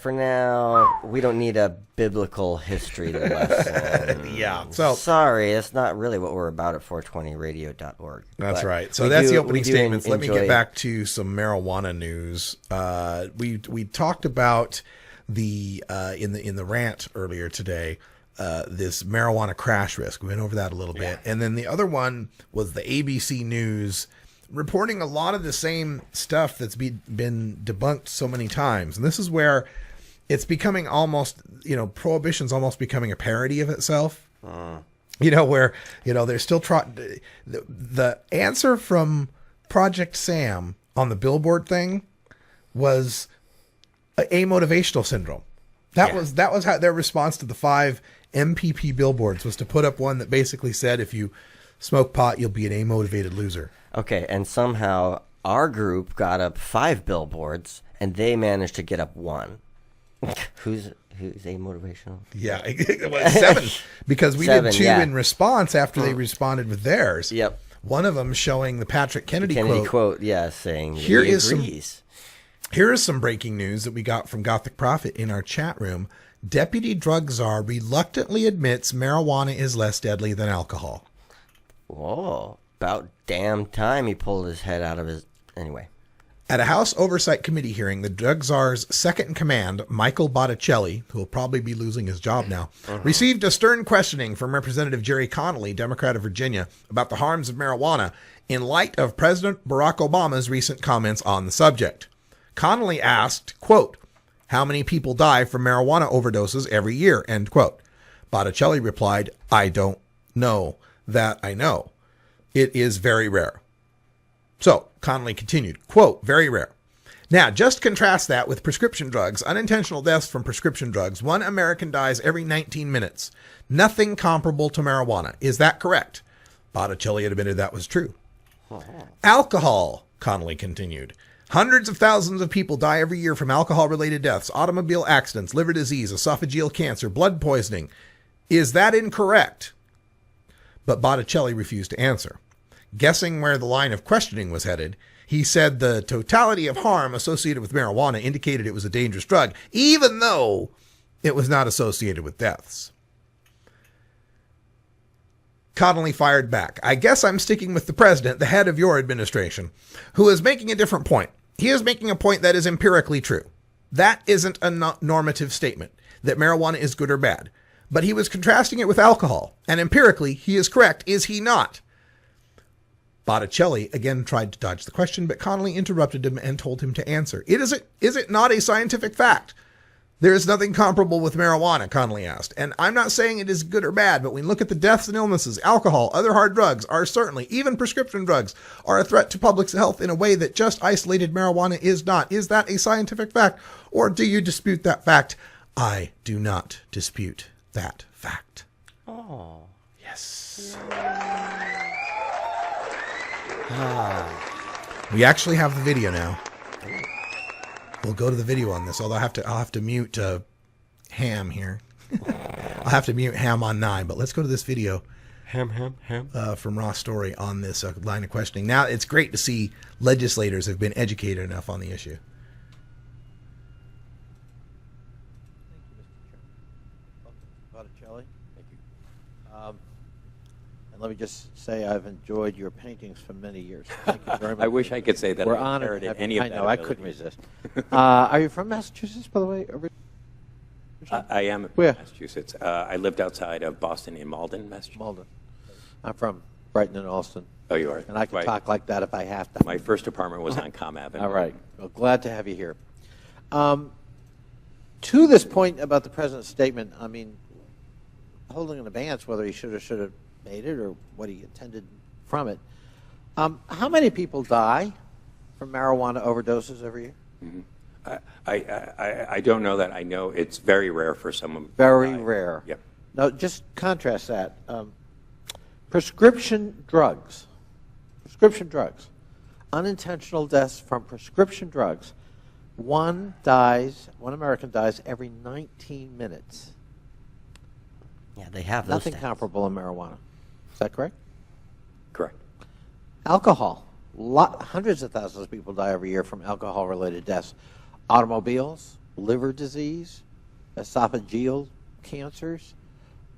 for now, we don't need a biblical history lesson. Yeah. So sorry, that's not really what we're about at 420radio.org. That's right. So that's the opening statements. Let me get back to some marijuana news. We talked about the in the rant earlier today, this marijuana crash risk. We went over that a little bit. And then the other one was the ABC News reporting a lot of the same stuff that's been debunked so many times. And this is where it's becoming almost, prohibition's almost becoming a parody of itself. Where, they're still trying. The answer from Project Sam on the billboard thing was amotivational syndrome. That was how their response to the 5 MPP billboards was to put up one that basically said, if you smoke pot, you'll be an amotivated loser. Okay, and somehow our group got up 5 billboards, and they managed to get up 1. Who's amotivational? Yeah, it was 7 because we did 2 in response after they responded with theirs. Yep. One of them showing the Patrick Kennedy quote, saying here he is agrees. Here is some breaking news that we got from Gothic Prophet in our chat room. Deputy Drug Czar reluctantly admits marijuana is less deadly than alcohol. Whoa. About damn time he pulled his head out of his... Anyway. At a House Oversight Committee hearing, the Drug Czar's second-in-command, Michael Botticelli, who will probably be losing his job now, received a stern questioning from Representative Jerry Connolly, Democrat of Virginia, about the harms of marijuana in light of President Barack Obama's recent comments on the subject. Connolly asked, quote, How many people die from marijuana overdoses every year? End quote. Botticelli replied, I don't know that I know. It is very rare. So Connolly continued, quote, very rare. Now, just contrast that with prescription drugs. Unintentional deaths from prescription drugs. 1 American dies every 19 minutes. Nothing comparable to marijuana. Is that correct? Botticelli admitted that was true. Alcohol, Connolly continued. Hundreds of thousands of people die every year from alcohol-related deaths, automobile accidents, liver disease, esophageal cancer, blood poisoning. Is that incorrect? But Botticelli refused to answer. Guessing where the line of questioning was headed, he said the totality of harm associated with marijuana indicated it was a dangerous drug, even though it was not associated with deaths. Connolly fired back. I guess I'm sticking with the president, the head of your administration, who is making a different point. He is making a point that is empirically true. That isn't a normative statement, that marijuana is good or bad. But he was contrasting it with alcohol, and empirically, he is correct, is he not? Botticelli again tried to dodge the question, but Connolly interrupted him and told him to answer. Is it not a scientific fact? There is nothing comparable with marijuana, Connolly asked. And I'm not saying it is good or bad, but when you look at the deaths and illnesses, alcohol, other hard drugs are certainly, even prescription drugs, are a threat to public health in a way that just isolated marijuana is not. Is that a scientific fact, or do you dispute that fact? I do not dispute that fact. Oh. Yes. We actually have the video now. We'll go to the video on this, although I'll have to mute Ham here. I'll have to mute Ham on 9, but let's go to this video. Ham. From Ross Story on this line of questioning. Now, it's great to see legislators have been educated enough on the issue. Botticelli. Thank you. And let me just say I've enjoyed your paintings for many years. Thank you very much. I wish I could say that We're I honored. inherited any of that. I know. I couldn't resist. Are you from Massachusetts, by the way? I am Where? from Massachusetts. I lived outside of Boston in Malden, Massachusetts. Malden. I'm from Brighton and Allston. Oh, you are? And I can Right. talk like that if I have to. My first apartment was on Com Avenue. All right. Well, glad to have you here. To this point about the president's statement, I mean, holding in abeyance whether he should have made it or what he intended from it. How many people die from marijuana overdoses every year? Mm-hmm. I don't know that. I know it's very rare for someone. Very rare. Yep. Now, just contrast that. Prescription drugs, unintentional deaths from prescription drugs. One American dies every 19 minutes. Yeah, they have those Nothing stats. comparable in marijuana. Is that correct? Correct. Alcohol. Hundreds of thousands of people die every year from alcohol-related deaths. Automobiles, liver disease, esophageal cancers,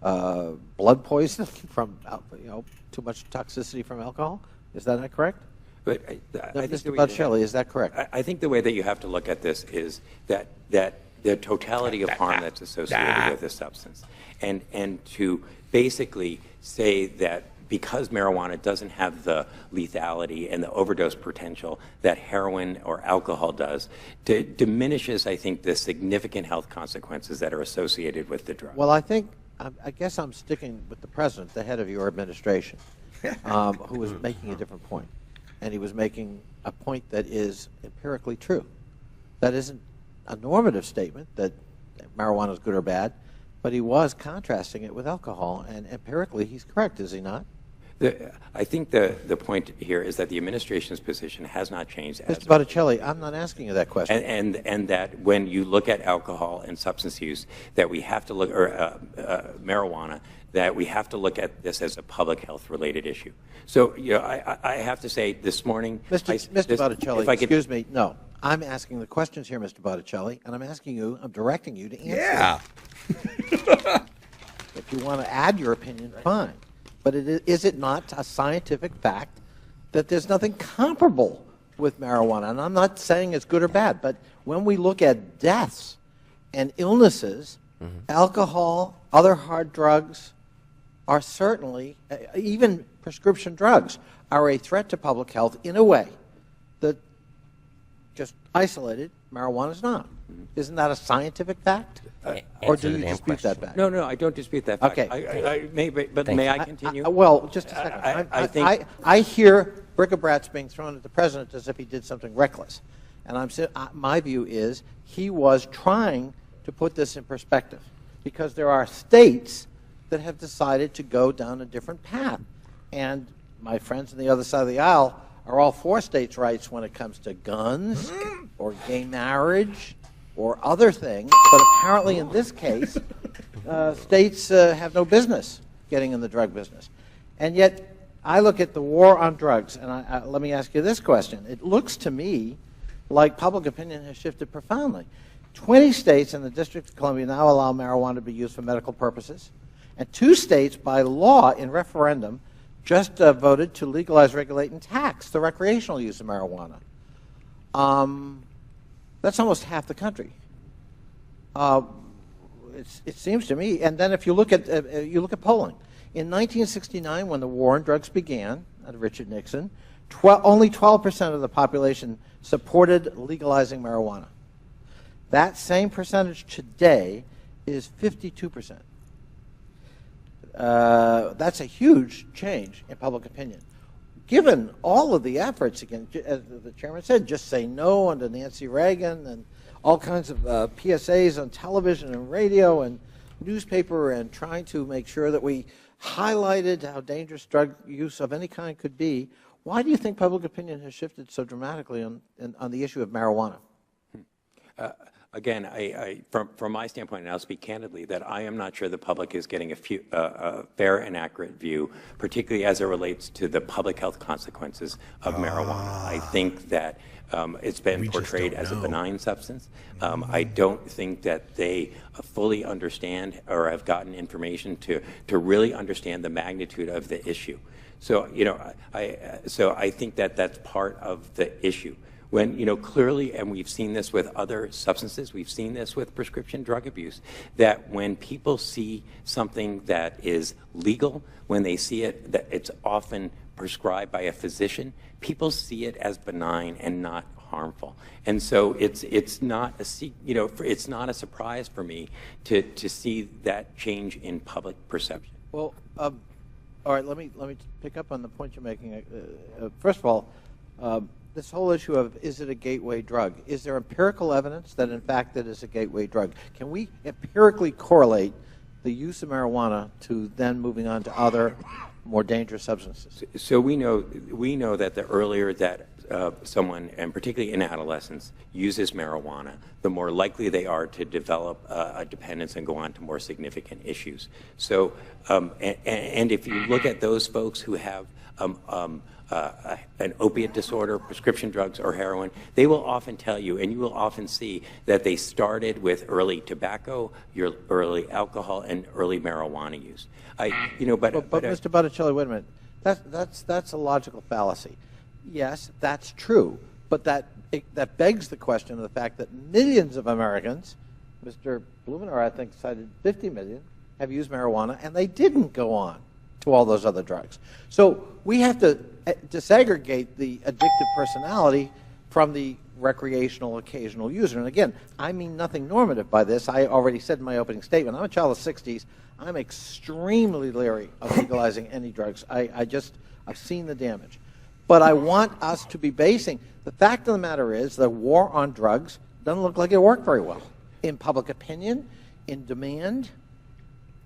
blood poisoning from too much toxicity from alcohol. Is that not correct? But I think Mr. Botticelli, is that correct? I think the way that you have to look at this is that the totality of harm that's associated with this substance, and to basically say that because marijuana doesn't have the lethality and the overdose potential that heroin or alcohol does, diminishes, I think, the significant health consequences that are associated with the drug. Well, I guess I'm sticking with the president, the head of your administration, who was making a different point. And he was making a point that is empirically true. That isn't a normative statement that marijuana is good or bad, but he was contrasting it with alcohol. And empirically, he's correct, is he not? I think the point here is that the administration's position has not changed. Mr. Botticelli, I'm not asking you that question. And that when you look at alcohol and substance use, that we have to look, or marijuana, that we have to look at this as a public health related issue. So, I have to say this morning, Mr. Botticelli, excuse me, no. I'm asking the questions here, Mr. Botticelli, and I'm directing you to answer. Yeah. If you want to add your opinion, fine. But is it not a scientific fact that there's nothing comparable with marijuana? And I'm not saying it's good or bad, but when we look at deaths and illnesses, alcohol, other hard drugs are certainly, even prescription drugs, are a threat to public health in a way that just isolated marijuana is not. Isn't that a scientific fact? Or do you dispute that fact? No, I don't dispute that fact. Okay. May I continue? Well, just a second. I think I hear bric-a-brats being thrown at the president as if he did something reckless. And my view is he was trying to put this in perspective, because there are states that have decided to go down a different path. And my friends on the other side of the aisle are all for states' rights when it comes to guns or gay marriage or other things. But apparently in this case, states have no business getting in the drug business. And yet I look at the war on drugs, and let me ask you this question. It looks to me like public opinion has shifted profoundly. 20 states in the District of Columbia now allow marijuana to be used for medical purposes. And 2 states, by law, in referendum, just voted to legalize, regulate, and tax the recreational use of marijuana. That's almost half the country. It seems to me. And then if you look at polling, in 1969, when the war on drugs began under Richard Nixon, only 12% of the population supported legalizing marijuana. That same percentage today is 52%. That's a huge change in public opinion. Given all of the efforts, again, as the chairman said, just say no under Nancy Reagan and all kinds of PSAs on television and radio and newspaper, and trying to make sure that we highlighted how dangerous drug use of any kind could be, why do you think public opinion has shifted so dramatically on the issue of marijuana? Again, from my standpoint, and I'll speak candidly, that I am not sure the public is getting a fair and accurate view, particularly as it relates to the public health consequences of marijuana. I think that it's been portrayed as a benign substance. I don't think that they fully understand or have gotten information to really understand the magnitude of the issue. So, I think that that's part of the issue. When, clearly, and we've seen this with other substances, we've seen this with prescription drug abuse, that when people see something that is legal, when they see it, that it's often prescribed by a physician, people see it as benign and not harmful. And so it's not a surprise for me to see that change in public perception. Well, all right, let me pick up on the point you're making. First of all, this whole issue of, is it a gateway drug? Is there empirical evidence that, in fact, it is a gateway drug? Can we empirically correlate the use of marijuana to then moving on to other more dangerous substances? So we know that the earlier that someone, and particularly in adolescence, uses marijuana, the more likely they are to develop a dependence and go on to more significant issues. So, and if you look at those folks who have an opiate disorder, prescription drugs, or heroin, they will often tell you, and you will often see, that they started with early tobacco, early alcohol, and early marijuana use. But Mr. Botticelli, wait a minute. That's a logical fallacy. Yes, that's true, but that begs the question of the fact that millions of Americans, Mr. Blumenauer, I think, cited 50 million, have used marijuana, and they didn't go on to all those other drugs. So we have to disaggregate the addictive personality from the recreational occasional user. And again, I mean nothing normative by this. I already said in my opening statement, I'm a child of the 60s. I'm extremely leery of legalizing any drugs. I've seen the damage. But I want us to be basing, the fact of the matter is the war on drugs doesn't look like it worked very well in public opinion, in demand,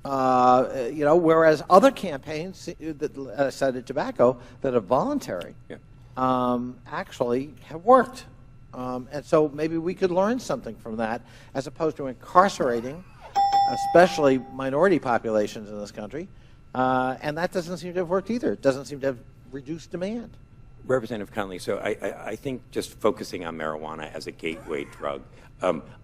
whereas other campaigns that cited tobacco that are voluntary actually have worked. And so maybe we could learn something from that, as opposed to incarcerating, especially minority populations in this country. And that doesn't seem to have worked either. It doesn't seem to have reduced demand. Representative Connolly, so I think just focusing on marijuana as a gateway drug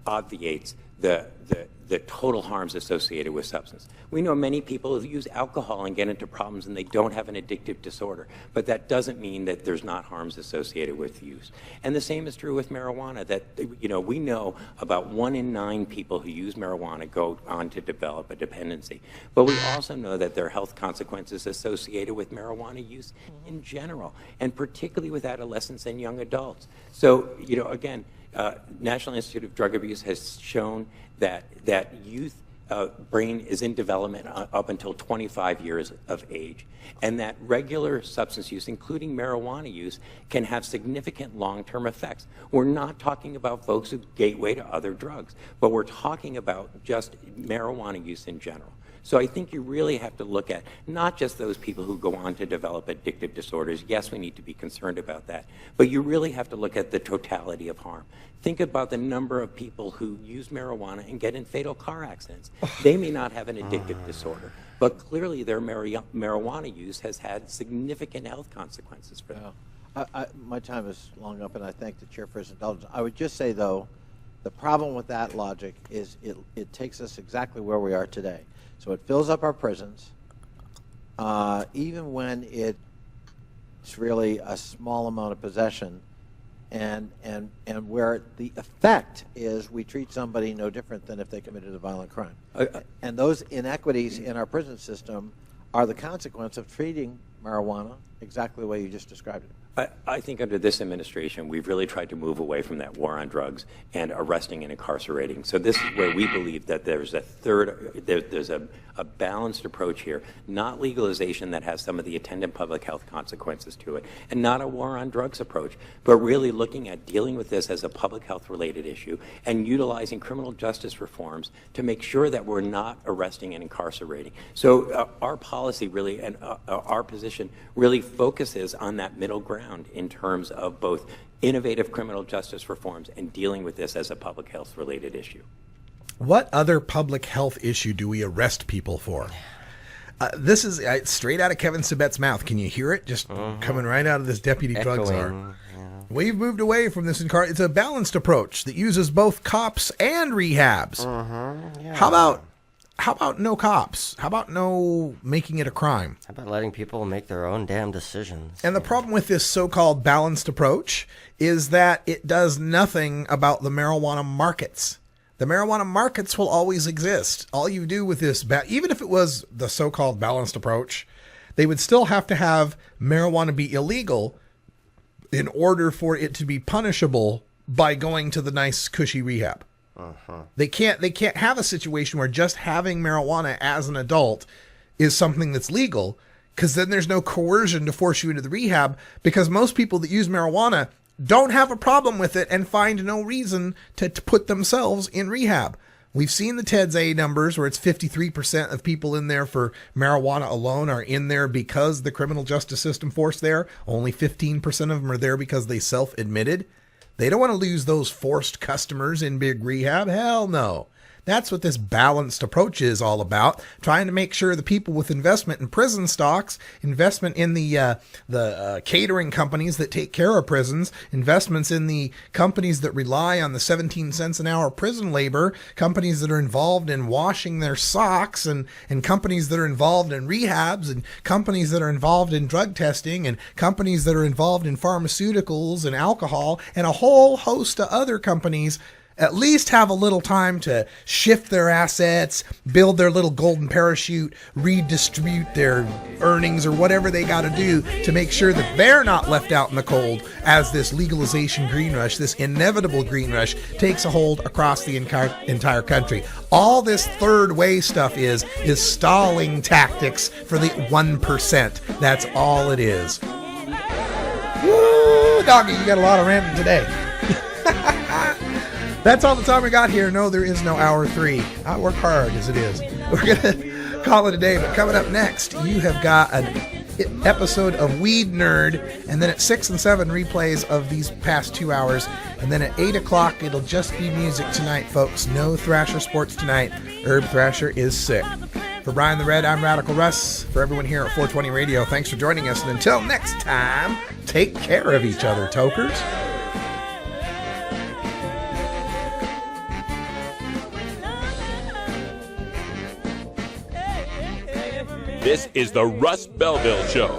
obviates the total harms associated with substance. We know many people who use alcohol and get into problems and they don't have an addictive disorder, but that doesn't mean that there's not harms associated with use. And the same is true with marijuana, that we know about 1 in 9 people who use marijuana go on to develop a dependency. But we also know that there are health consequences associated with marijuana use in general, and particularly with adolescents and young adults. So, again, National Institute of Drug Abuse has shown that youth brain is in development up until 25 years of age, and that regular substance use, including marijuana use, can have significant long-term effects. We're not talking about folks who gateway to other drugs, but we're talking about just marijuana use in general. So I think you really have to look at not just those people who go on to develop addictive disorders. Yes, we need to be concerned about that. But you really have to look at the totality of harm. Think about the number of people who use marijuana and get in fatal car accidents. They may not have an addictive disorder, but clearly their marijuana use has had significant health consequences for them. My time is long up, and I thank the chair for his indulgence. I would just say, though, the problem with that logic is it takes us exactly where we are today. So it fills up our prisons, even when it's really a small amount of possession, and where the effect is we treat somebody no different than if they committed a violent crime. And those inequities in our prison system are the consequence of treating marijuana exactly the way you just described it. I think under this administration, we've really tried to move away from that war on drugs and arresting and incarcerating. So this is where we believe that there's a balanced approach here, not legalization that has some of the attendant public health consequences to it, and not a war on drugs approach, but really looking at dealing with this as a public health related issue and utilizing criminal justice reforms to make sure that we're not arresting and incarcerating. So our policy really and our position really focuses on that middle ground in terms of both innovative criminal justice reforms and dealing with this as a public health related issue. What other public health issue do we arrest people for? This is straight out of Kevin Sabet's mouth. Can you hear it? Just coming right out of this deputy drug czar. Yeah. We've moved away from this. It's a balanced approach that uses both cops and rehabs. Yeah. How about no cops? How about no making it a crime? How about letting people make their own damn decisions? And the problem with this so-called balanced approach is that it does nothing about the marijuana markets. The marijuana markets will always exist. All you do with this, even if it was the so-called balanced approach, they would still have to have marijuana be illegal in order for it to be punishable by going to the nice, cushy rehab. They can't have a situation where just having marijuana as an adult is something that's legal, because then there's no coercion to force you into the rehab, because most people that use marijuana don't have a problem with it and find no reason to put themselves in rehab. We've seen the TEDS-A numbers where it's 53% of people in there for marijuana alone are in there because the criminal justice system forced there. Only 15% of them are there because they self-admitted. They don't want to lose those forced customers in big rehab. Hell no. That's what this balanced approach is all about, trying to make sure the people with investment in prison stocks, investment in the catering companies that take care of prisons, investments in the companies that rely on the 17 cents an hour prison labor, companies that are involved in washing their socks, and companies that are involved in rehabs, and companies that are involved in drug testing, and companies that are involved in pharmaceuticals and alcohol, and a whole host of other companies at least have a little time to shift their assets, build their little golden parachute, redistribute their earnings or whatever they got to do to make sure that they're not left out in the cold as this legalization green rush, this inevitable green rush, takes a hold across the entire country. All this third way stuff is stalling tactics for the 1%. That's all it is. Woo, doggy, you got a lot of ranting today. That's all the time we got here. No, there is no hour 3. I work hard as it is. We're going to call it a day, but coming up next, you have got an episode of Weed Nerd, and then at 6 and 7, replays of these past 2 hours, and then at 8 o'clock, it'll just be music tonight, folks. No Thrasher Sports tonight. Herb Thrasher is sick. For Brian the Red, I'm Radical Russ. For everyone here at 420 Radio, thanks for joining us, and until next time, take care of each other, tokers. This is the Russ Belville Show.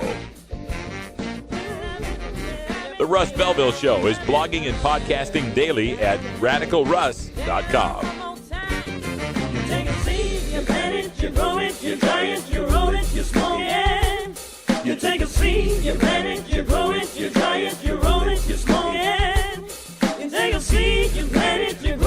The Russ Belville Show is blogging and podcasting daily at radicalruss.com. You take a seed, you plant it, you grow it, you dry it, you roll it, you smoke it. You take a seed, you plant it, you grow it, you dry it, you roll it, you smoke it. You take a seed. see, you plant it, you